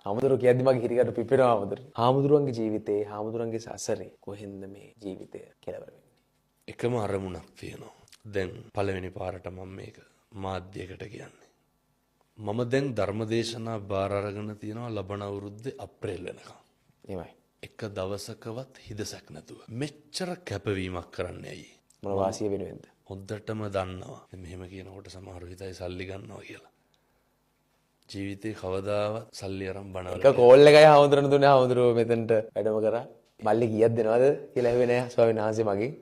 හාමුදුරුවෝ කියද්දි මගේ හිරිකට පිපෙනවා හාමුදුරුවෝ. හාමුදුරුවන්ගේ ජීවිතේ හාමුදුරුවන්ගේ සසරේ කොහෙන්ද මේ ජීවිතය කෙලවර වෙන්නේ? එකම අරමුණක් තියෙනවා. දැන් පළවෙනි පාරට මම මේක මාධ්‍යයකට කියන්නේ. මම දැන් ධර්මදේශනා බාර අරගෙන තියෙනවා ලබන අවුරුද්දේ අප්‍රේල් වෙනකම්. එහෙමයි. එක දවසකවත් හිදසක් නැතුව. මෙච්චර කැපවීමක් කරන්නේ ඇයි? මොන වාසිය වෙනුවෙන්ද? හොඳටම දන්නවා. මෙහෙම කියනකොට සමහරව හිතයි සල්ලි ගන්නවා කියලා. ජීවිතේ කවදාවත් සල්ලි අරන් බනවල එක කෝල් එකයි හාමුදුරන් දුන්නේ හාමුදුරුවෝ මෙතනට වැඩම කරා. මල්ලි කීයක් දෙනවද කියලා ඇහුවේ නෑ ස්වාමීන් වහන්සේ මගෙන්.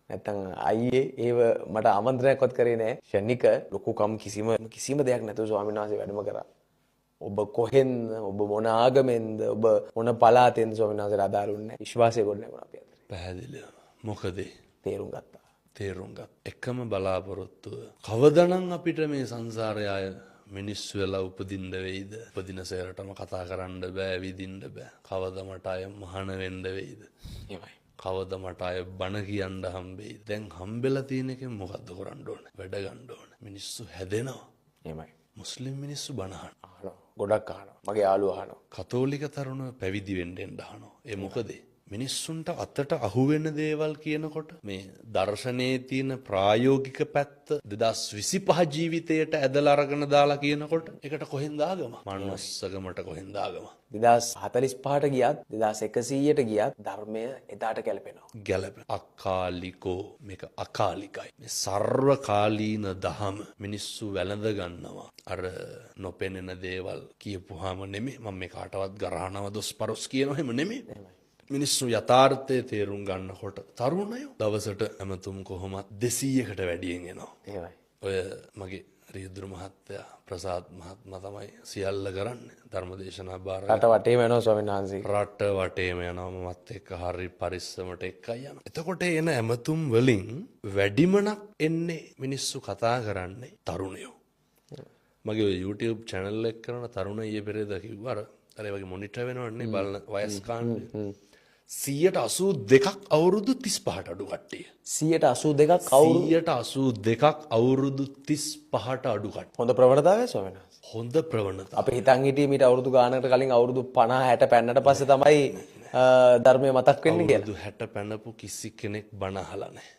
නැත්තම් අයියේ ඒව මට ආමන්ත්‍රණයක්වත් කරේ නෑ. ෂණික ලොකුකම් කිසිම දෙයක් නැතුව ස්වාමීන් වහන්සේ වැඩම කරා. ඔබ කොහෙන්ද? ඔබ මොන ආගමෙන්ද? ඔබ මොන පළාතෙන්ද ස්වාමීන් වහන්සේට අදාළුන්නේ නෑ. විශ්වාසය ගොඩ නැගුණා අපි අතරේ. පැහැදිලිව. මොකද තේරුම් ගත්තා. තේරුම් ගත් එකම බලාපොරොත්තුව කවදනම් අපිට මේ සංසාරය ආය මිනිස්සු වෙලා උපදින්න වෙයිද? උපදින සේරටම කතා කරන්න බෑ, විදින්න බෑ. කවද මට අය මහාන වෙන්න වෙයිද? එහෙමයි. කවද මට අය බණ කියන්න හම්බෙයිද? දැන් හම්බෙලා තියෙන එකෙන් මොකද්ද කරන්න ඕනේ? වැඩ ගන්න ඕනේ. මිනිස්සු හැදෙනවා. එහෙමයි. මුස්ලිම් මිනිස්සු බණ අහනවා. ගොඩක් අහනවා. මගේ යාළුවා අහනවා. කතෝලික තරුණ පැවිදි වෙන්න අහනවා. ඒ මොකද? මිනිස්සුන්ට අතට අහුවෙන දේවල් කියනකොට මේ දර්ශනයේ තියෙන ප්‍රායෝගික පැත්ත 2025 ජීවිතයට ඇදලා අරගෙන දාලා කියනකොට ඒකට කොහෙන්ද ආගම? මනුස්සකමට කොහෙන්ද ආගම? 2045ට ගියත් 2100ට ගියත් ධර්මය එදාට ගැලපෙනවා. ගැලපෙන අකාලිකෝ මේක අකාලිකයි. මේ සර්වකාලීන දහම මිනිස්සු වැළඳ ගන්නවා. අර නොපෙනෙන දේවල් කියපුවාම නෙමෙයි මම මේ කාටවත් ගරහනව දොස් පරොස් කියනවා එහෙම නෙමෙයි. මිනිස්සු යථාර්ථය තේරුම් ගන්නකොට තරුණයෝ දවසට ඇමතුම් කොහොමත් 200කට වැඩියෙන් එනවා. එහෙමයි. ඔය මගේ රියදුරු මහත්තයා ප්‍රසාද් මහත්මයා තමයි සියල්ල කරන්නේ. ධර්මදේශනා බාර රට වටේම යනවා ස්වාමීන් වහන්සේ. රට වටේම යනවා මමත් එක්ක හරි පරිස්සමට එක්කයි යනවා. එතකොට එන ඇමතුම් වලින් වැඩිමනක් එන්නේ මිනිස්සු කතා කරන්නේ තරුණයෝ. මගේ ඔය YouTube channel එක කරන තරුණ ඊයේ පෙරේද කිව්වා අර ඒ වගේ මොනිටර් වෙනවන්නේ බලන වයස් කාණ්ඩ 182ක් අවුරුදු 35ට අඩු කට්ටිය. 182ක් 182ක් අවුරුදු 35ට අඩු කට්ටිය. හොඳ ප්‍රවණතාවය ස්වාමීන් වහන්සේ. හොඳ ප්‍රවණතාව. අපි හිතන් හිටියේ මීට අවුරුදු ගානකට කලින් අවුරුදු 50 60 පැන්නට පස්සේ තමයි ධර්මය මතක් වෙන්නේ කියලා. අවුරුදු 60 පැනපු කිසි කෙනෙක් බණ අහලා නැහැ.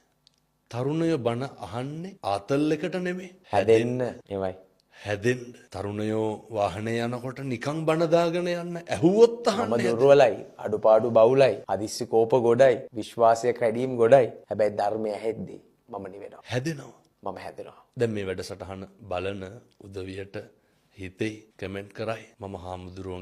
තරුණයෝ බණ අහන්නේ ආතල් එකට නෙමෙයි. හැදෙන්න. එහෙමයි. හැදෙන්න. තරුණයෝ වාහනේ යනකොට නිකන් බණ දාගෙන යන්න ඇහුවොත් මම අහන්නේ. දුර්වලයි, අඩුපාඩු බහුලයි, හදිස්සි කෝප ගොඩයි, විශ්වාසය කැඩීම් ගොඩයි. හැබැයි ධර්මය ඇහෙද්දී මම නිවෙනවා. හැදෙනවා. මම හැදෙනවා. දැන් මේ වැඩසටහන බලන උදවියට හිතෙයි කමෙන්ට් කරයි මම හාමුදුරුවෝ